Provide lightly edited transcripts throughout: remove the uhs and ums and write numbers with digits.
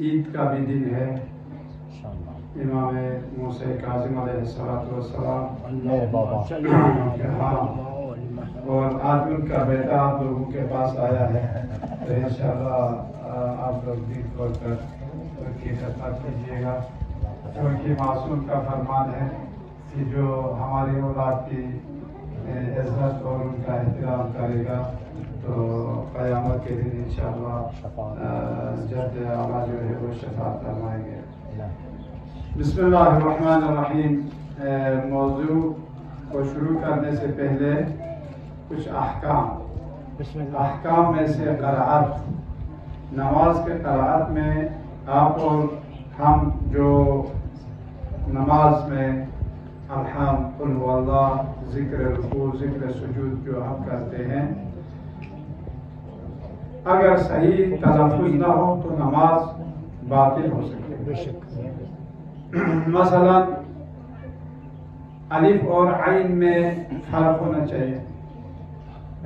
عید کا بھی دن ہے. امام موسیٰ کاظم علیہ السلام اور آج ان کا بیٹا آپ لوگوں کے پاس آیا ہے، تو انشاءاللہ آپ لوگ دل کھول کر ان کی خدمت کیجیے گا، کیونکہ معصوم کا فرمان ہے کہ جو ہماری اولاد کی عزت اور ان کا احترام کرے گا تو قیامت کے دن انشاءاللہ جد اعلیٰ جو ہے وہ شفاعت فرمائیں گے. بسم اللہ الرحمن الرحیم. موضوع کو شروع کرنے سے پہلے کچھ احکام میں سے قرأت. نماز کے قرأت میں آپ اور ہم جو نماز میں الحمد قل هو اللہ، ذکر رکوع، ذکر سجود جو ہم کرتے ہیں، اگر صحیح تلفظ نہ ہو تو نماز باطل ہو سکتی ہے. مثلا الف اور عین میں فرق ہونا چاہیے.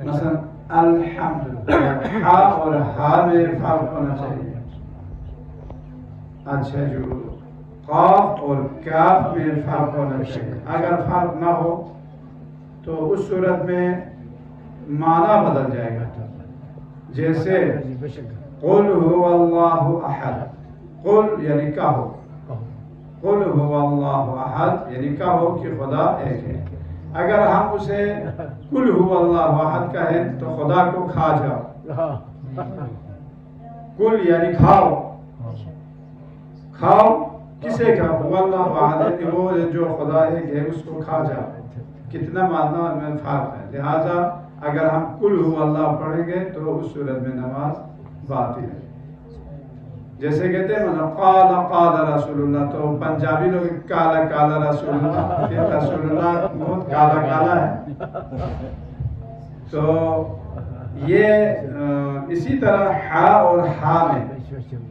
مثلا الحمد، ہا اور ہا میں فرق ہونا چاہیے. اچھا، جو قاف اور کاف میں فرق ہونا چاہیے. اگر فرق نہ ہو تو اس صورت میں معنی بدل جائے گا. جیسے قل هو اللہ احد، قل یعنی کہو، قل هو اللہ احد یعنی کہو کہ خدا ایک ہے. اگر ہم اسے قل هو اللہ احد کہیں تو خدا کو کھا جاؤ. قل یعنی کھاؤ، کھاؤ کسے کھاؤ؟ هو اللہ احد، وہ جو خدا ایک ہے اس کو کھا جاؤ. کتنا معنی میں فرق ہے. لہذا اگر ہم قل هو اللہ پڑھیں گے تو اس صورت میں نماز باطل ہے. جیسے کہتے ہیں قال قال رسول اللہ، تو پنجابی لوگ کالا کالا رسول اللہ، کہ رسول اللہ بہت کالا کالا ہے. تو یہ اسی طرح ہا اور ہا میں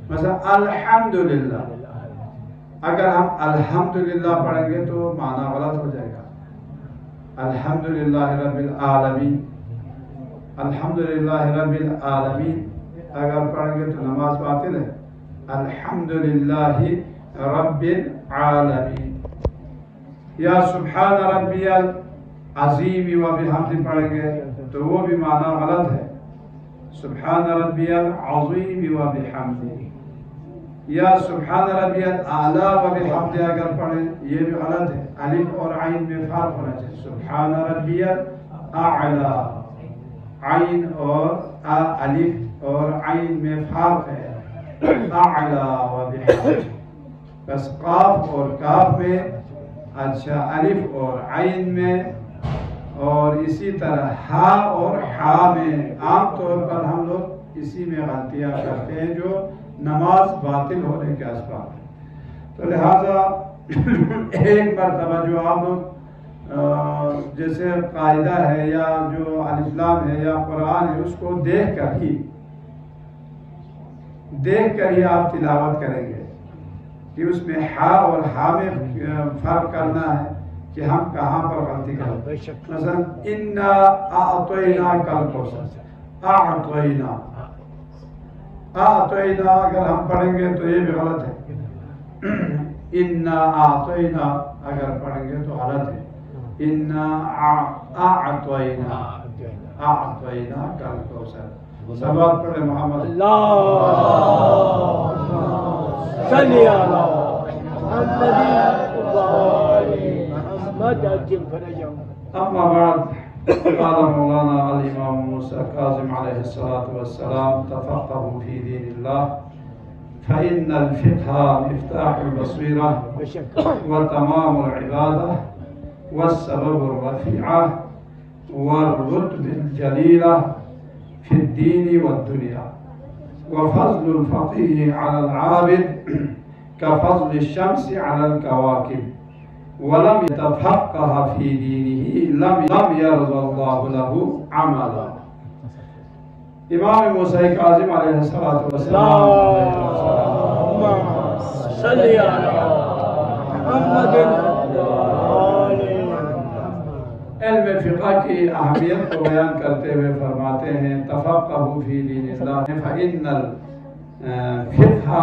مثلا الحمدللہ، اگر ہم الحمدللہ پڑھیں گے تو معنی غلط ہو جائے گا. الحمدللہ رب العالمین، الحمدللہ رب العالمین اگر پڑھیں گے تو نماز باطل ہے. الحمدللہ رب العالمین. یا سبحان ربی العظیم و بحمد پڑھیں گے تو وہ بھی معنی غلط ہے. سبحان ربی العظیم و بحمد، یا سبحان ربی الاعلی و بحمد اگر پڑھیں یہ بھی غلط ہے. الف اور عین میں فرق ہونا چاہیے. سبحان ربی الاعلی، عین اور الف اور عین میں فرق ہے. اعلی و بحمد. بس قاف اور کاف میں، اچھا الف اور عین میں، اور اسی طرح ہا اور ہا میں عام طور پر ہم لوگ اسی میں غلطیاں کرتے ہیں جو نماز باطل ہونے کے اسباب ہیں. تو لہذا ایک مرتبہ جو آپ لوگ جیسے قاعدہ ہے یا جو الف لام ہے یا قرآن ہے اس کو دیکھ کر ہی آپ تلاوت کریں گے کہ اس میں ہا اور ہا میں فرق کرنا ہے کہ ہم کہاں پر غلطی کریں. مثلا انا اعطیناک الکوثر، اعطینا اگر ہم پڑھیں گے تو یہ بھی غلط ہے. انا اعطینا اگر پڑھیں گے تو غلط ہے. انا اعطینا الکوثر. صلوات پڑھے محمد. اللهم صل على محمد عجل فرجهم. اما بعد، قال مولانا الامام موسیٰ کاظم علیہ السلام تفقهوا في دین اللہ فإن الفقه مفتاح البصيرة وتمام العبادة والسبب الرفيعة والرتب الجليلة في الدين والدنيا. وفضل الفقيه على العابد كفضل الشمس على الكواكب. ولم يتفقه في دينه لم يرضى الله له عملا. امام موسیٰ کاظم علیہ السلام صل على محمد. علم فقہ کی اہمیت کو بیان کرتے ہوئے فرماتے ہیں تفقہوا فی دین اللہ فإن الفقہ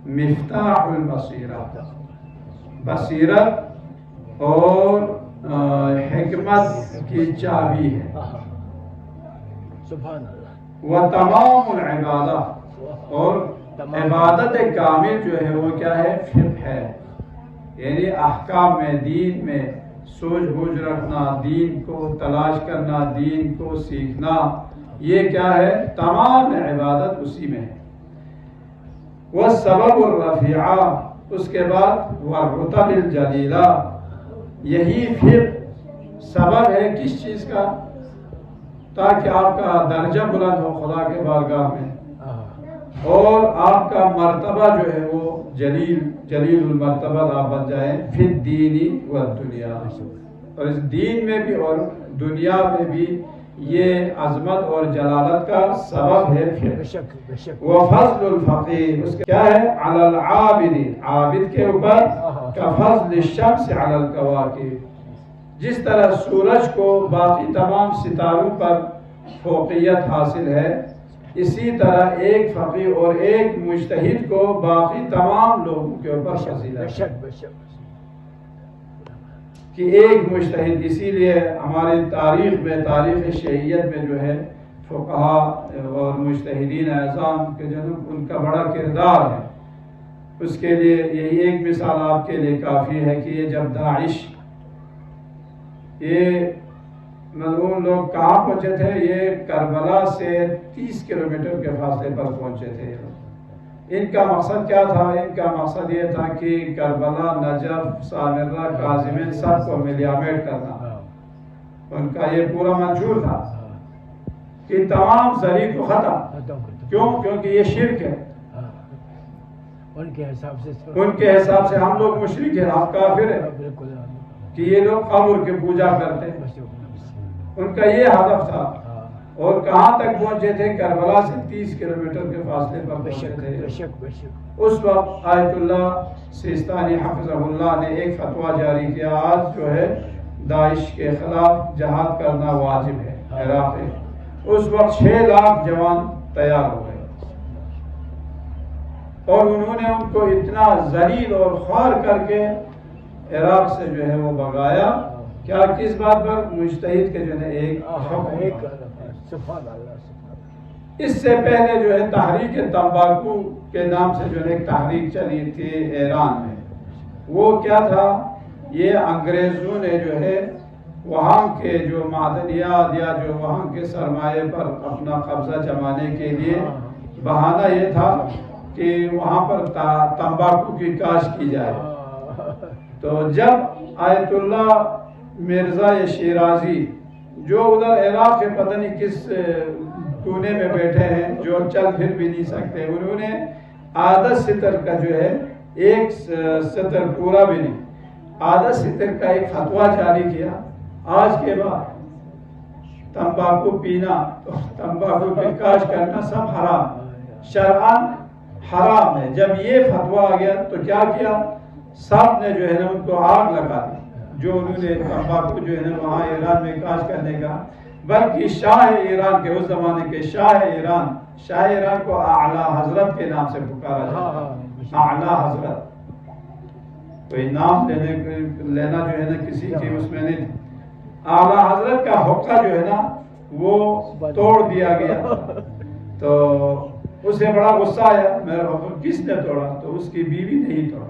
مفتاح البصیرت، بصیرت اور حکمت کی چابی ہے، سبحان اللہ، وہ تمام العبادہ، اور عبادت کامل جو ہے وہ کیا ہے؟ فقہ ہے، یعنی احکام میں، دین میں سوچ بوجھ رکھنا، دین کو تلاش کرنا، دین کو سیکھنا، یہ کیا ہے؟ تمام عبادت اسی میں ہے۔ والسبب الرفیعہ، اس کے بعد والرتب الجلیلہ، یہی پھر سبب ہے کس چیز کا؟ تاکہ آپ کا درجہ بلند ہو خدا کے بارگاہ میں، اور آپ کا مرتبہ جو ہے وہ جلیل المرتبہ آپ بن جائیں فی الدین والدنیا، اور اس دین میں بھی اور دنیا میں بھی یہ عظمت اور جلالت کا سبب ہے پھر۔ وفضل الفقیر، اس کا کیا ہے؟ علی العابد، عابد کے اوپر کفضل الشمس علی الکواکب، جس طرح سورج کو باقی تمام ستاروں پر فوقیت حاصل ہے، اسی طرح ایک فقیر اور ایک مجتہد کو باقی تمام لوگوں کے اوپر فضیلت ہے کہ ایک مجتہد۔ اسی لیے ہماری تاریخ میں، تاریخ شیعیت میں جو ہے فقہا اور مجتہدین اعظام کے جو ان کا بڑا کردار ہے۔ اس کے لیے یہی ایک مثال آپ کے لیے کافی ہے کہ یہ جب داعش، یہ ملعون لوگ کہاں پہنچے تھے؟ یہ کربلا سے 30 کلومیٹر کے فاصلے پر پہنچے تھے۔ ان کا مقصد کیا تھا؟ ان کا مقصد یہ تھا کہ کربلا، نجف، سامرہ، کاظمین سب کو ملیامیٹ کرنا۔ ان کا یہ پورا منشور تھا کہ تمام ذریع کو ختم۔ کیوں؟ کیونکہ یہ شرک ہے۔ ان کے حساب سے ہم لوگ مشرک ہیں، ہم کافر ہیں کہ یہ لوگ قبر کی پوجا کرتے ہیں۔ ان کا یہ ہدف تھا، اور کہاں تک پہنچے تھے؟ کربلا سے 30 کلومیٹر کے فاصلے پر پہنچے تھے۔ اس وقت آیت اللہ سیستانی حفظہ اللہ نے ایک فتویٰ جاری کیا، آج جو ہے داعش کے خلاف جہاد کرنا واجب ہے عراق میں۔ اس وقت 6 لاکھ جوان تیار ہو گئے، اور انہوں نے ان کو اتنا ذلیل اور خوار کر کے عراق سے جو ہے وہ بھگایا۔ کیا؟ کس بات پر؟ مجتہد کے جو ہے ایک حکم۔ اس سے پہلے جو ہے تحریک تمباکو کے نام سے جو ہے ایک تحریک چلی تھی ایران میں، وہ کیا تھا؟ یہ انگریزوں نے جو ہے وہاں کے جو معدنیات یا جو وہاں کے سرمایے پر اپنا قبضہ جمانے کے لیے بہانہ یہ تھا کہ وہاں پر تمباکو کی کاشت کی جائے۔ تو جب آیت اللہ مرزا شیرازی جو ادھر عراق کے پتہ نہیں کس کونے میں بیٹھے ہیں، جو چل پھر بھی نہیں سکتے، انہوں نے آدھا سطر کا جو ہے ایک سطر پورا بھی نہیں، آدھا سطر کا ایک فتویٰ جاری کیا، آج کے بعد تمباکو پینا، تمباکو کی کاشت کرنا سب حرام، شرعاً حرام ہے۔ جب یہ فتویٰ آ گیا تو کیا کیا؟ سب نے جو ہے نا ان کو آگ لگا دی، جو انہوں نے تمباکو جو ہے نا وہاں ایران میں کاشت کرنے کا، بلکہ شاہ ایران کے، اس زمانے کے شاہ ایران کو اعلیٰ حضرت کے نام سے پکارا جاتا، اعلیٰ حضرت، کوئی نام لینا جو ہے نا کسی کی اس میں نہیں، اعلیٰ حضرت کا حقہ جو ہے نا وہ توڑ دیا گیا۔ تو اسے بڑا غصہ آیا، میرا حقہ کس نے توڑا؟ تو اس کی بیوی نے ہی توڑا۔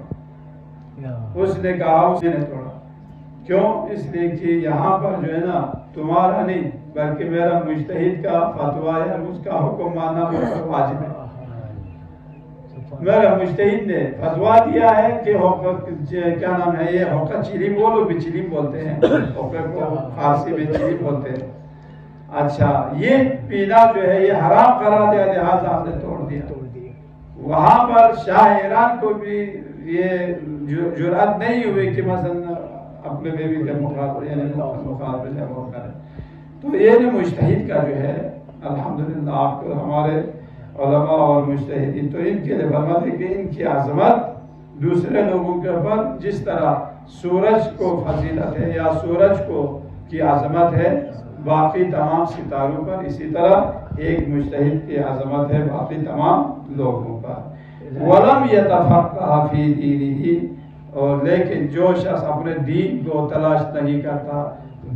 اس نے کہا اس نے توڑا، کیوں؟ اس لیے کہ یہاں پر جو ہے نا تمہارا نہیں بلکہ میرا مجتہد کا فتویٰ ہے، اس کا حکم ماننا میرا واجب ہے۔ میرا مجتہد نے فتویٰ دیا ہے کہ کیا نام ہے یہ حقہ چیلیم بولو بھی چیلیم بولتے ہیں، حقہ کو فارسی میں چیلیم بولتے ہیں۔ اچھا، یہ پینا جو ہے یہ حرام قرار دیا، لہٰذا ہم نے توڑ دیا۔ وہاں پر شاہ ایران کو بھی یہ جرأت نہیں ہوئی کہ مثلا اپنے بیوی کے مقابل ہے وہ کرے۔ تو یہ مجتہد کا جو ہے الحمدللہ آپ کو ہمارے علماء اور مجتہدین تو ان کے لیے فرماتے کہ ان کی عظمت دوسرے لوگوں کے اوپر جس طرح سورج کو فضیلت ہے یا سورج کو کی عظمت ہے باقی تمام ستاروں پر، اسی طرح ایک مجتہد کی عظمت ہے باقی تمام لوگوں پر۔ ولم یتفقہ فی دینہ، اور لیکن جو شخص اپنے دین کو تلاش نہیں کرتا،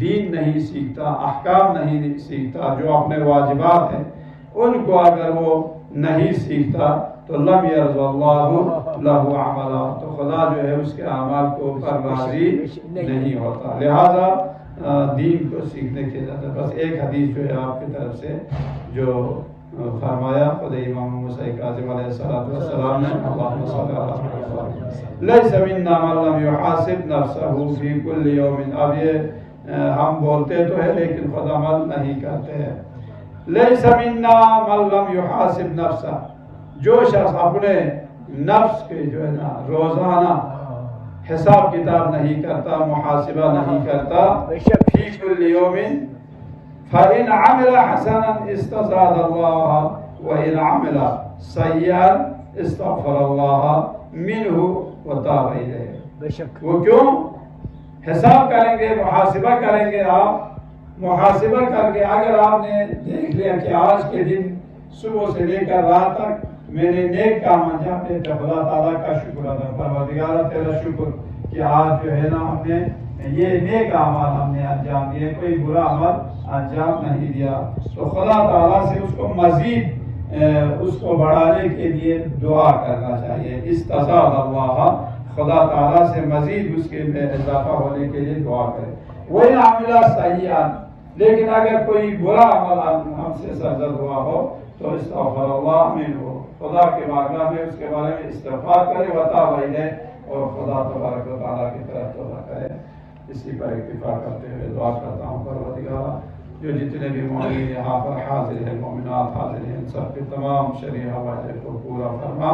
دین نہیں سیکھتا، احکام نہیں سیکھتا، جو اپنے واجبات ہیں ان کو اگر وہ نہیں سیکھتا تو لم یرض اللہ لہ عملا، تو خدا جو ہے اس کے اعمال کو پر راضی نہیں ہوتا۔ لہذا دین کو سیکھنے کے لیے بس ایک حدیث جو ہے آپ کی طرف سے جو فرمایا خود امام موسیٰ کاظم علیہ السلام نے، اللہم صلی اللہ علیہ وسلم، لیس منا من لم یحاسب نفسہ فی کل یوم، اب یہ ہم بولتے تو ہے لیکن خود عمل نہیں کرتے ہیں۔ لیس منا من لم یحاسب نفسہ، جو شخص اپنے نفس کے جو ہے نا روزانہ حساب کتاب نہیں کرتا، محاسبہ نہیں کرتا، فی کل یوم، فإن عمل حسنا استزاد اللہ وإن عمل سیئا استغفر اللہ منہ وتاب الیہ۔ وہ کیوں؟ حساب کریں گے، محاسبہ کریں گے، آپ محاسبہ کر کے اگر آپ نے دیکھ لیا کہ آج کے دن صبح سے لے کر رات تک میں نے نیک کام انجام دیا تو خدا تعالیٰ کا شکر ادا، پروردگار تیرا شکر کہ آج جو ہے نا ہم نے یہ نیک اعمال ہم نے انجام دیے، کوئی برا عمل انجام نہیں دیا، تو خدا تعالیٰ سے اس کو مزید اس کو بڑھانے کے لیے دعا کرنا چاہیے۔ استزاد اللہ، خدا تعالیٰ سے مزید اس کے میں اضافہ ہونے کے لیے دعا کرے۔ وَإِنْ عَمِلَ سَيِّئًا، لیکن اگر کوئی برا عمل ہم سے سرزد ہوا ہو تو استغفر اللہ منہ، خدا کے بارگاہ میں اس کے بارے میں استغفار کرے، وتاب الیہ، اور خدا تبارک و تعالیٰ کی طرف توبہ کرے۔ اسی پر اکتفا کرتے ہوئے دعا کرتا ہوں پروردگار جو جتنے بھی مومنین یہاں پر حاضر ہیں، مومنات حاضر ہیں، ان سب کے تمام شرعی حوائج کو پورا فرما۔